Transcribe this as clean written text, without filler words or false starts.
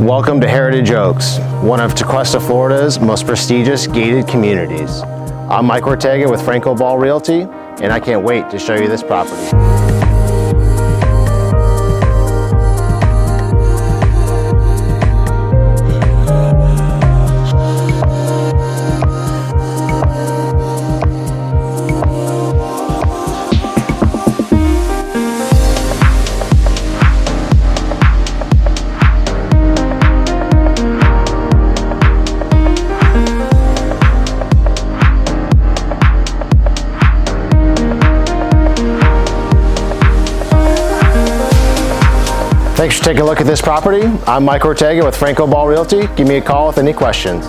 Welcome to Heritage Oaks, one of Tequesta, Florida's most prestigious gated communities. I'm Mike Ortega with Franco Ball Realty, and I can't wait to show you this property. Thanks for taking a look at this property. I'm Mike Ortega with Franco Ball Realty. Give me a call with any questions.